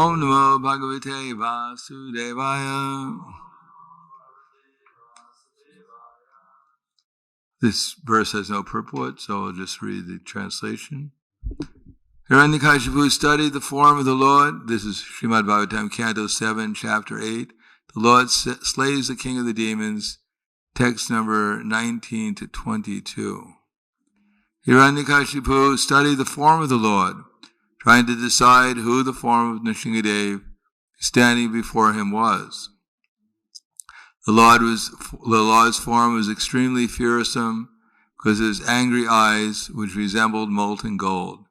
Om Namo Bhagavate Vasudevaya. This verse has no purport, so I'll just read the translation. Hiranyakashipu studied the form of the Lord. This is Srimad Bhagavatam, Canto 7, Chapter 8. The Lord slays the king of the demons, text number 19 to 22. Hiranyakashipu studied the form of the Lord, trying to decide who the form of Nrsimhadev standing before him was. The Lord's form was extremely fearsome because of his angry eyes, which resembled molten gold,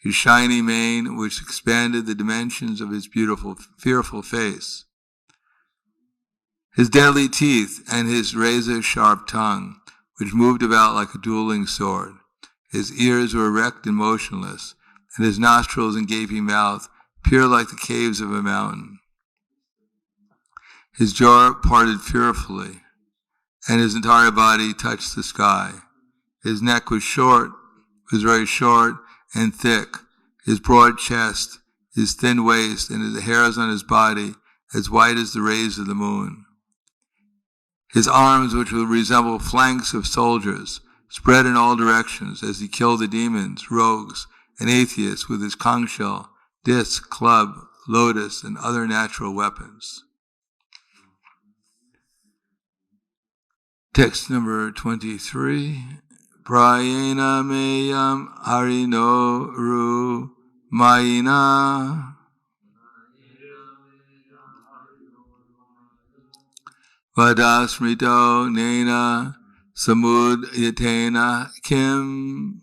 his shiny mane, which expanded the dimensions of his beautiful, fearful face, his deadly teeth, and his razor-sharp tongue, which moved about like a dueling sword. His ears were erect and motionless, and his nostrils and gaping mouth appeared like the caves of a mountain. His jaw parted fearfully, and his entire body touched the sky. His neck was very short and thick. His broad chest, his thin waist, and the hairs on his body as white as the rays of the moon. His arms, which would resemble flanks of soldiers, spread in all directions as he killed the demons, rogues, and atheists with his conch shell, disc, club, lotus, and other natural weapons. Text number 23. Prayena meyam harino ru mayina vadasmrito nena samud yatena kim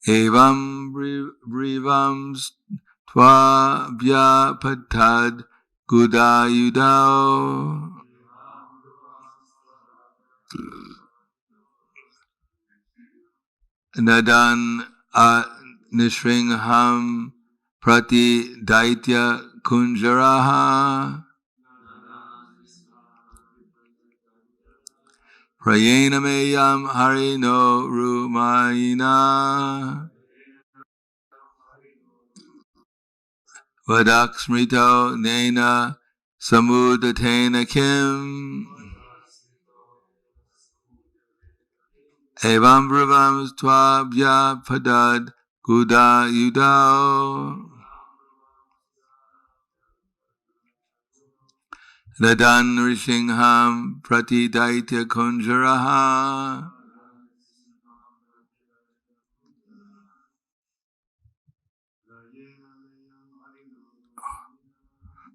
evam brivams tva vyapatad Gudayudao Nadan Nishringham Prati Daitya Kunjaraha Prayena Meyam Harino Rumayina Vadaksmrito Nena Samudatena Kim Evam Bravam Twabhya Padad Guda Yudao Nadan Rishingham Prati Daitya Kunjaraha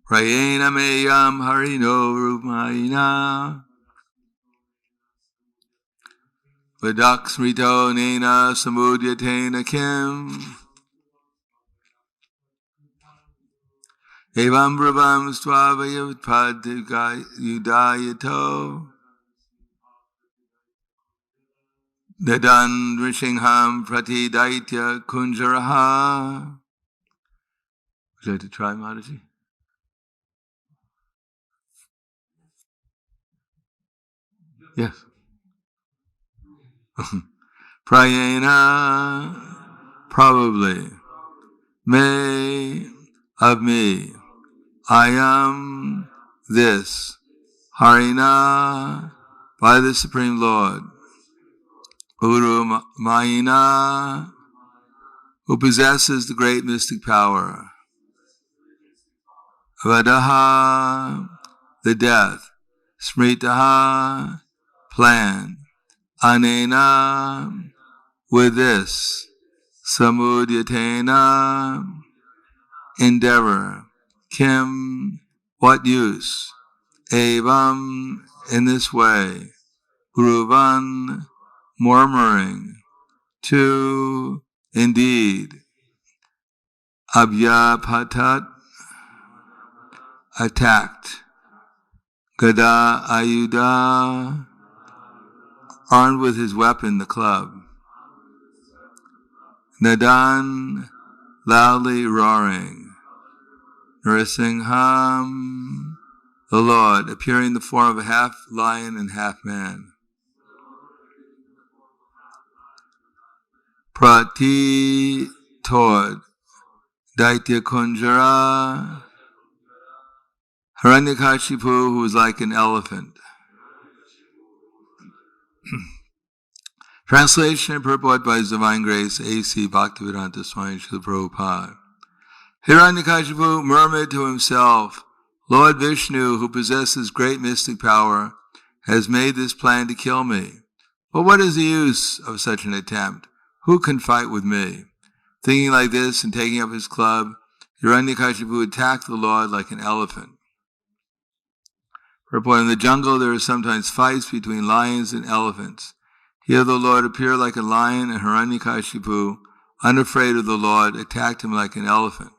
Prayena Meyam Harino Rumayina Vadaksmrito Nena Samudyatena Kim Evam Brabham Svavayapad Yudayato Nadan Rishingham Prati Daitya Kunjaraha. Would you like to try, Mataji? Yes. Prayena, probably. May, of me. I am this. Harina, by the Supreme Lord. Uru Mayina, who possesses the great mystic power. Vadaha, the death. Smritaha, plan. Anena, with this. Samudyatena, endeavor. Kim, what use? Evam, in this way. Bruvan, murmuring. To, indeed. Abhyapatat, attacked. Gada Ayuda, armed with his weapon, the club. Nadan, loudly roaring. Nrisingham, the Lord, appearing in the form of a half lion and half man. Prati toward Daitya Kunjara. Hiranyakashipu, who was like an elephant. Translation and purport by His Divine Grace, A.C. Bhaktivedanta Swami Srila Prabhupada. Hiranyakashipu murmured to himself, Lord Vishnu, who possesses great mystic power, has made this plan to kill me. But what is the use of such an attempt? Who can fight with me? Thinking like this and taking up his club, Hiranyakashipu attacked the Lord like an elephant. Purport: in the jungle there are sometimes fights between lions and elephants. Here the Lord appeared like a lion, and Hiranyakashipu, unafraid of the Lord, attacked him like an elephant.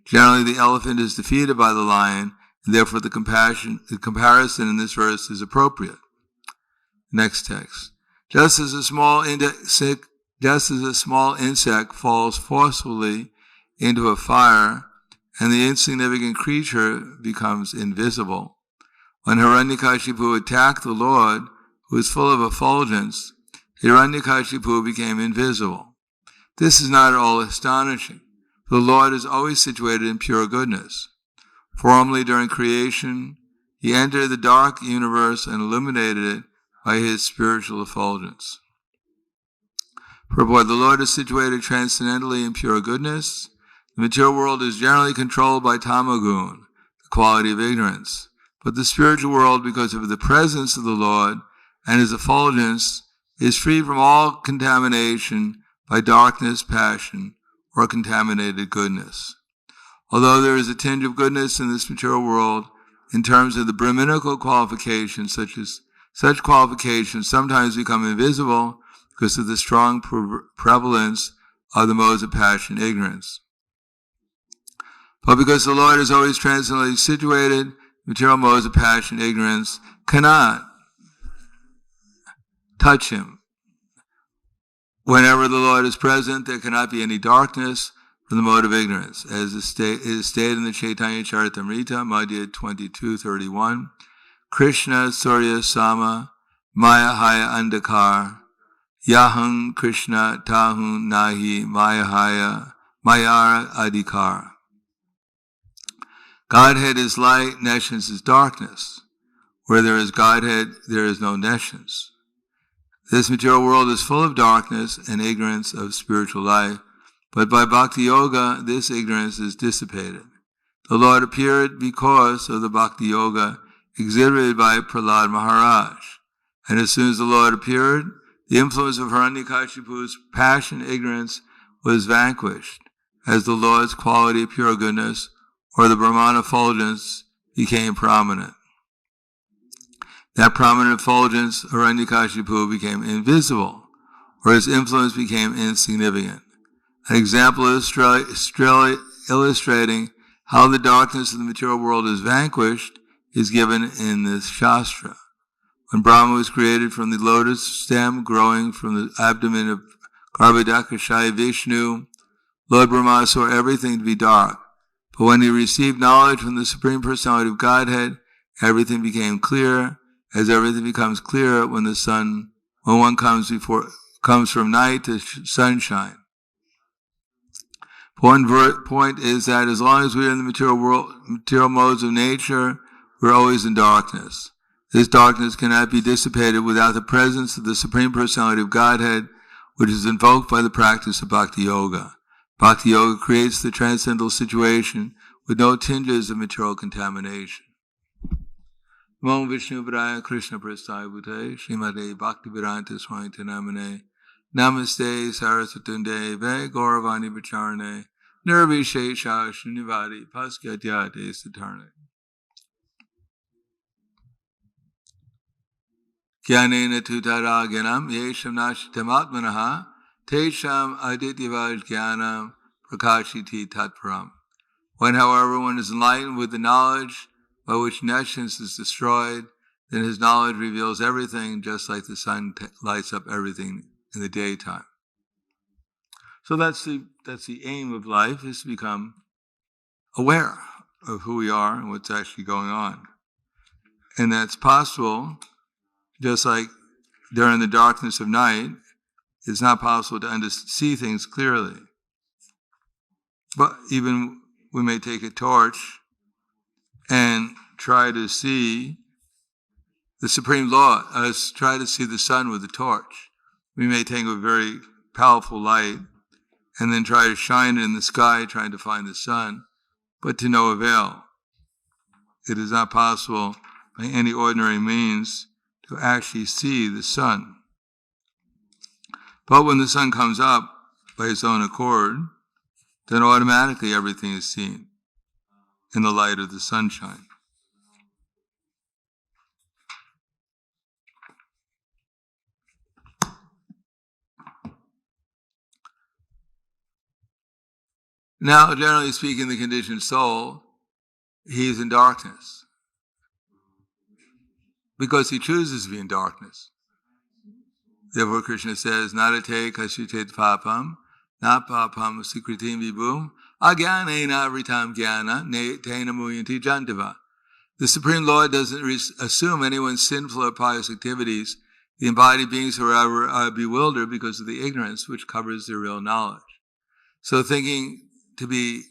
Generally the elephant is defeated by the lion, and therefore the comparison in this verse is appropriate. Next text. Just as a small insect falls forcefully into a fire, and the insignificant creature becomes invisible, when Hiranyakashipu attacked the Lord, who was full of effulgence, Hiranyakashipu became invisible. This is not at all astonishing, for the Lord is always situated in pure goodness. Formerly during creation, He entered the dark universe and illuminated it by His spiritual effulgence. Purport: the Lord is situated transcendently in pure goodness. The material world is generally controlled by tamagun, the quality of ignorance. But the spiritual world, because of the presence of the Lord and His effulgence, is free from all contamination by darkness, passion, or contaminated goodness. Although there is a tinge of goodness in this material world, in terms of the Brahminical qualifications, such qualifications sometimes become invisible because of the strong prevalence of the modes of passion ignorance. But because the Lord is always transcendently situated, material modes of passion ignorance cannot touch Him. Whenever the Lord is present, there cannot be any darkness from the mode of ignorance, as is stated in the Chaitanya Charitamrita, Madhya 22:31. Krishna Surya Sama Maya Haya Andakar Yaham Krishna Tahun Nahi Maya Haya Mayara Adhikar. Godhead is light, nescience is darkness. Where there is Godhead, there is no nescience. This material world is full of darkness and ignorance of spiritual life, but by Bhakti Yoga, this ignorance is dissipated. The Lord appeared because of the Bhakti Yoga exhibited by Prahlad Maharaj. And as soon as the Lord appeared, the influence of Hiranyakashipu's passion ignorance was vanquished, as the Lord's quality of pure goodness, or the Brahman effulgence, became prominent. That prominent effulgence, Hiranyakashipu, became invisible, or his influence became insignificant. An example illustrating how the darkness of the material world is vanquished is given in this Shastra. When Brahma was created from the lotus stem growing from the abdomen of Garbhodakashayi Vishnu, Lord Brahma saw everything to be dark. But when he received knowledge from the Supreme Personality of Godhead, everything became clear, as everything becomes clear when one comes from night to sunshine. Point is that as long as we are in the material modes of nature, we're always in darkness. This darkness cannot be dissipated without the presence of the Supreme Personality of Godhead, which is invoked by the practice of Bhakti Yoga. Bhakti Yoga creates the transcendental situation with no tinges of material contamination. Namo Vishnu Padaya Krishna Prasthaya Bhute Srimate Bhaktivedanta Swami Namane Namaste Saraswatunde Ve Gauravani Bacharane Nirvishesha Shrunivadi Paskatyate Satarne Jnanena Tutaraganam Yesham Nashitamatmanaha Tesham Adityavaj Jnanam Prakashiti Tatparam. When, however, one is enlightened with the knowledge by which nescience is destroyed, then his knowledge reveals everything, just like the sun lights up everything in the daytime. So that's the aim of life, is to become aware of who we are and what's actually going on. And that's possible, just like during the darkness of night, it's not possible to see things clearly. But even we may take a torch and try to see the Supreme Lord, try to see the sun with the torch. We may take a very powerful light and then try to shine it in the sky, trying to find the sun, but to no avail. It is not possible by any ordinary means to actually see the sun. But when the sun comes up by its own accord, then automatically everything is seen in the light of the sunshine. Now, generally speaking, the conditioned soul, he is in darkness because he chooses to be in darkness. Therefore, Krishna says, "Narate kashitet papam, na papam sikritim vibhum, agyanena vritam gyana, tena muyanti jantava." The Supreme Lord doesn't assume anyone's sinful or pious activities. The embodied beings, however, are bewildered because of the ignorance which covers their real knowledge. So thinking to be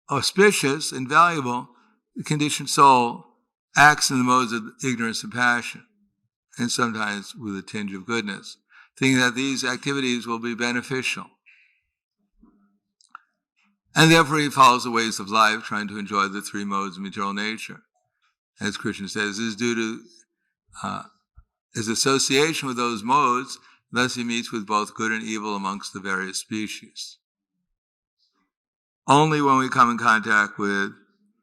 auspicious and valuable, the conditioned soul acts in the modes of ignorance and passion, and sometimes with a tinge of goodness, thinking that these activities will be beneficial. And therefore he follows the ways of life, trying to enjoy the three modes of material nature. As Krishna says, this is due to his association with those modes, thus he meets with both good and evil amongst the various species. Only when we come in contact with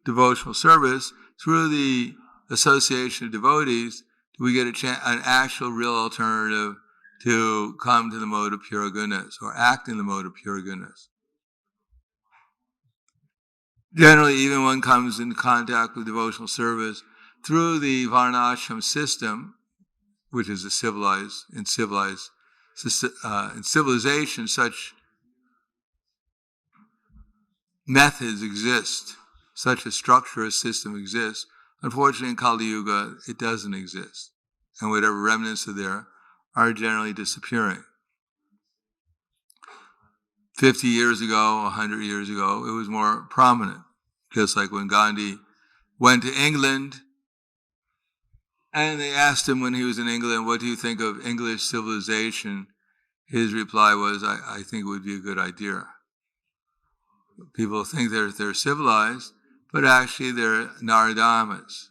devotional service, through the association of devotees, do we get an actual real alternative to come to the mode of pure goodness, or act in the mode of pure goodness. Generally, even one comes in contact with devotional service through the varnashram system, which is in civilization, such methods exist, such a structure, a system exists. Unfortunately, in Kali Yuga, it doesn't exist. And whatever remnants are there are generally disappearing. 50 years ago, 100 years ago, it was more prominent. Just like when Gandhi went to England, and they asked him when he was in England, "What do you think of English civilization?" His reply was, I think it would be a good idea. People think they're civilized, but actually they're Naradamas.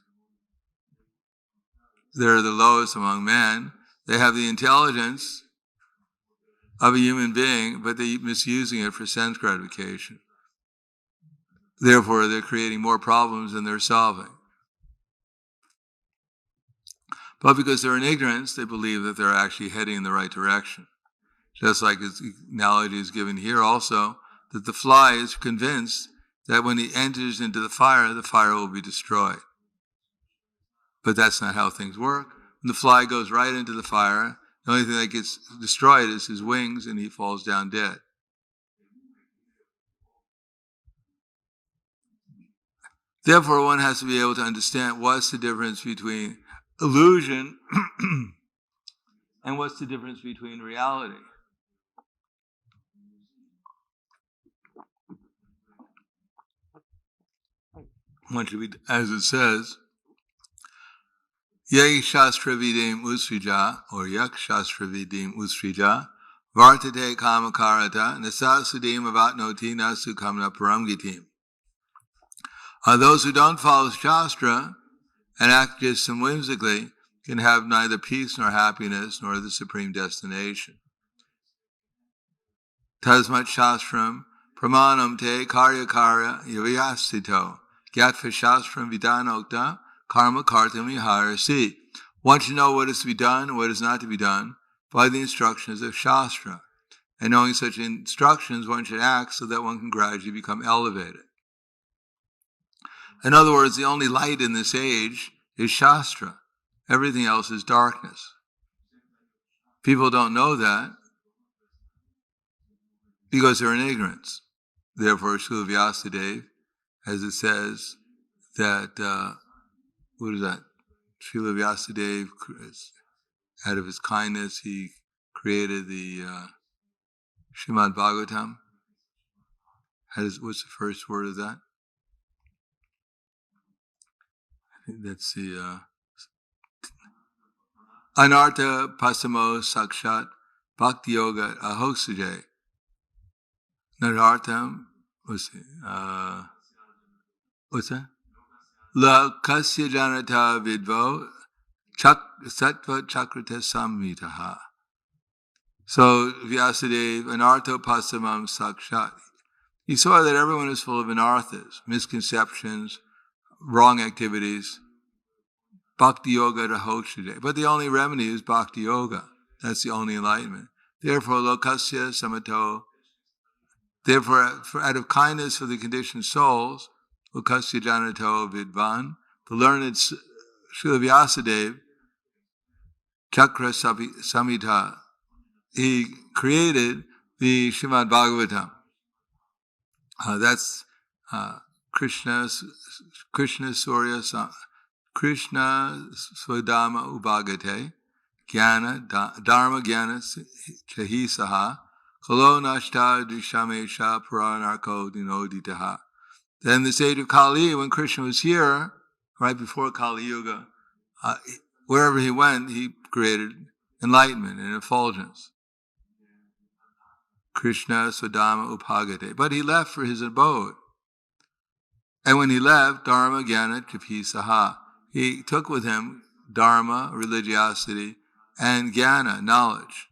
They're the lowest among men. They have the intelligence of a human being, but they're misusing it for sense gratification. Therefore, they're creating more problems than they're solving. But because they're in ignorance, they believe that they're actually heading in the right direction. Just like his analogy is given here also, that the fly is convinced that when he enters into the fire will be destroyed. But that's not how things work. When the fly goes right into the fire, the only thing that gets destroyed is his wings, and he falls down dead. Therefore, one has to be able to understand what's the difference between illusion and what's the difference between reality. One should be, as it says, Yai Shastra Vidim Usrija, or Yak Shastra Vidim Usrija, Vartate Kamakarata, Nasasudim Avatnoti Nasu Kamna Paramgitim. Those who don't follow Shastra and act just and whimsically can have neither peace nor happiness nor the supreme destination. Tasmat Shastram Pramanam Te Karya Yavayasito Gyatva Shastram Vidanokta Karma Kartam Viharasi. One should know what is to be done and what is not to be done by the instructions of Shastra. And knowing such instructions, one should act so that one can gradually become elevated. In other words, the only light in this age is Shastra. Everything else is darkness. People don't know that because they're in ignorance. Therefore, Srila Vyasadeva, as it says, that, what is that? Srila Vyasadeva, out of his kindness, he created the Srimad Bhagavatam. What's the first word of that? I think that's the Anartha Pasamo Sakshat Bhakti Yoga Ahoksuje. Narartham, what's that? La Kasya Janata Vidvo Sattva Chakrata Samvitaha. So Vyasadeva, Anartha Pasamam Sakshat. He saw that everyone is full of anarthas, misconceptions, wrong activities. Bhakti Yoga Rahokshaje. But the only remedy is Bhakti Yoga. That's the only enlightenment. Therefore, Lokasya Samato. Therefore, out of kindness for the conditioned souls, Lokasya Janato Vidvan, the learned Srila Vyasadeva, Chakra Samhita, he created the Srimad Bhagavatam. That's Krishna Surya Krishna Swadama Ubhagate Jnana Dharma Jnana Chahisaha Kalo Nashta Drishamesha Puranarko Dinoditaha. Then the stage of Kali, when Krishna was here, right before Kali Yuga, wherever he went, he created enlightenment and effulgence. Krishna Swadama Upagate. But he left for his abode. And when he left, Dharma Jnana Chahisaha. He took with him dharma, religiosity, and jnana, knowledge.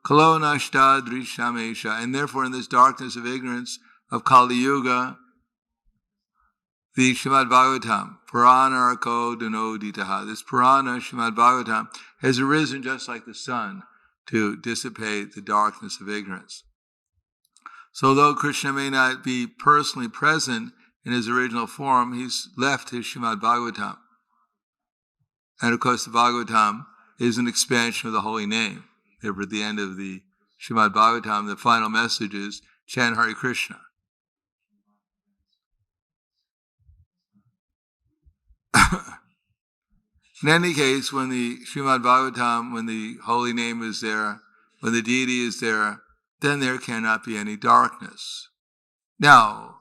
Kalo nashta drishamesha. And therefore in this darkness of ignorance of Kali Yuga, the Srimad Bhagavatam, Purana Arko Dunoditaha, this Purana Srimad Bhagavatam has arisen just like the sun to dissipate the darkness of ignorance. So though Krishna may not be personally present in his original form, he's left his Srimad Bhagavatam. And of course, the Bhagavatam is an expansion of the holy name. Therefore, at the end of the Srimad Bhagavatam, the final message is chant Hare Krishna. In any case, when the Srimad Bhagavatam, when the holy name is there, when the deity is there, then there cannot be any darkness. Now,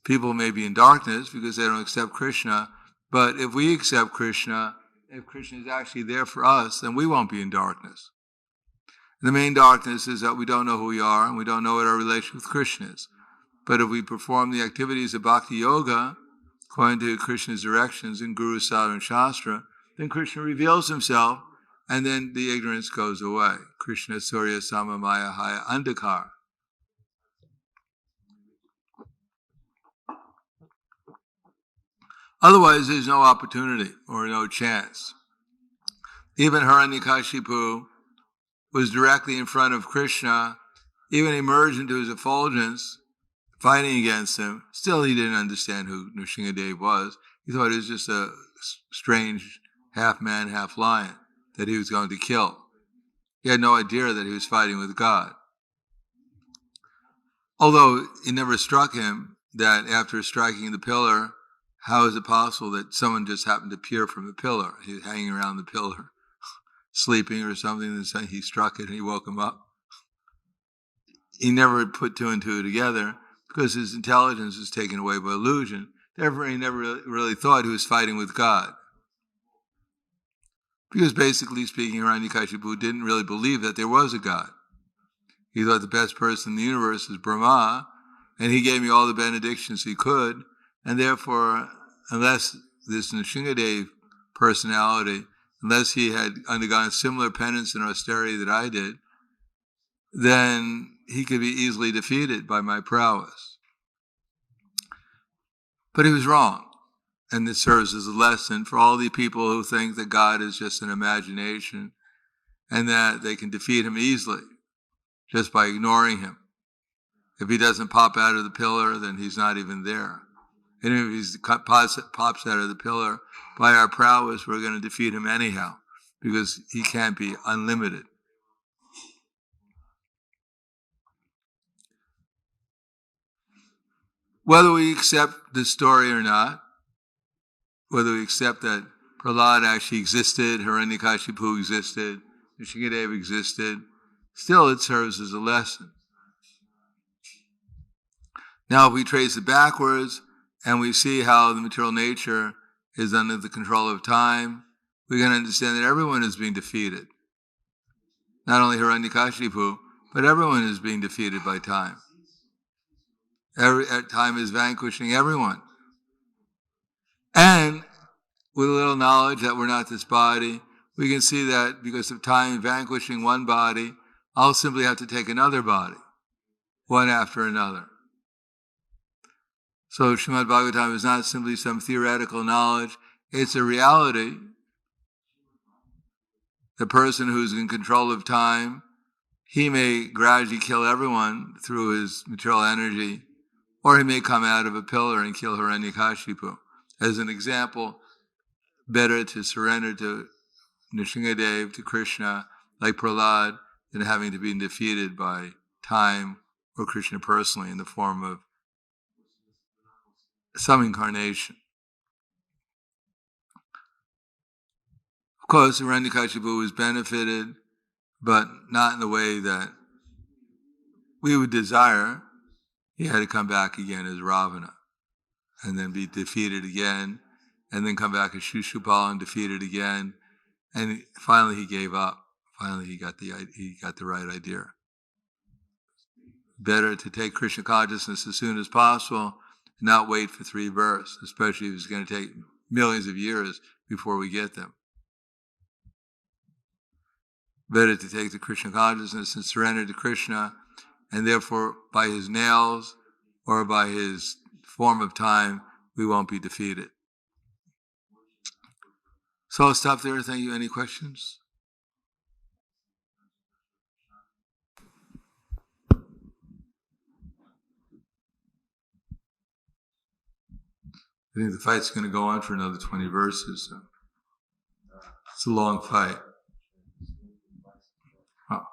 people may be in darkness because they don't accept Krishna, but if we accept Krishna, if Krishna is actually there for us, then we won't be in darkness. The main darkness is that we don't know who we are and we don't know what our relation with Krishna is. But if we perform the activities of Bhakti Yoga, according to Krishna's directions in Guru, Sadhana, and Shastra, then Krishna reveals himself and then the ignorance goes away. Krishna Surya Samamaya Haya Andhakar. Otherwise, there's no opportunity or no chance. Even Hiranyakashipu was directly in front of Krishna, even emerged into his effulgence, fighting against him. Still, he didn't understand who Nrsimhadev was. He thought it was just a strange half man, half lion that he was going to kill. He had no idea that he was fighting with God. Although it never struck him that after striking the pillar, how is it possible that someone just happened to appear from the pillar? He was hanging around the pillar, sleeping or something, and he struck it and he woke him up. He never put two and two together because his intelligence was taken away by illusion. Therefore, he never really thought he was fighting with God. Because basically speaking, Hiranyakashipu didn't really believe that there was a God. He thought the best person in the universe is Brahma, and he gave me all the benedictions he could, and therefore, unless this Nrsimhadev personality, unless he had undergone similar penance and austerity that I did, then he could be easily defeated by my prowess. But he was wrong. And this serves as a lesson for all the people who think that God is just an imagination and that they can defeat him easily just by ignoring him. If he doesn't pop out of the pillar, then he's not even there. And if he pops out of the pillar, by our prowess, we're going to defeat him anyhow, because he can't be unlimited. Whether we accept this story or not, whether we accept that Prahlad actually existed, Hiranyakashipu existed, Nrsimhadev existed, still it serves as a lesson. Now, if we trace it backwards and we see how the material nature is under the control of time, we can understand that everyone is being defeated. Not only Hiranyakashipu, but everyone is being defeated by time. Time is vanquishing everyone. And with a little knowledge that we're not this body, we can see that because of time vanquishing one body, I'll simply have to take another body, one after another. So Srimad Bhagavatam is not simply some theoretical knowledge, it's a reality. The person who's in control of time, he may gradually kill everyone through his material energy, or he may come out of a pillar and kill Hiranyakashipu. As an example, better to surrender to Nrsimhadev, to Krishna, like Prahlad, than having to be defeated by time or Krishna personally in the form of some incarnation. Of course, Hiranyakashipu was benefited, but not in the way that we would desire. He had to come back again as Ravana, and then be defeated again, and then come back as Shishupal and defeated again, and finally he gave up. Finally, he got the right idea. Better to take Krishna consciousness as soon as possible, and not wait for 3 births, especially if it's going to take millions of years before we get them. Better to take the Krishna consciousness and surrender to Krishna, and therefore by his nails or by his form of time, we won't be defeated. So I'll stop there. Thank you. Any questions? I think the fight's going to go on for another 20 verses. So it's a long fight. Oh.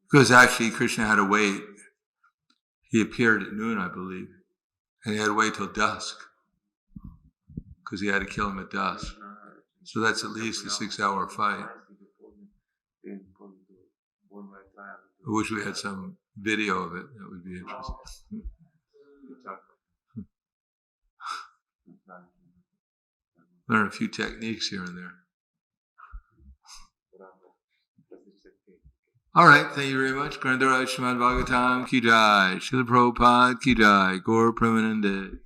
Because actually Krishna had to wait. He appeared at noon, I believe, and he had to wait till dusk because he had to kill him at dusk. So that's at least a 6-hour fight. I wish we had some video of it. That would be interesting. Learn a few techniques here and there. All right, thank you very much. Grandaraj Srimad Bhagavatam ki jai, Srila Prabhupada ki jai, Gaur Premanande.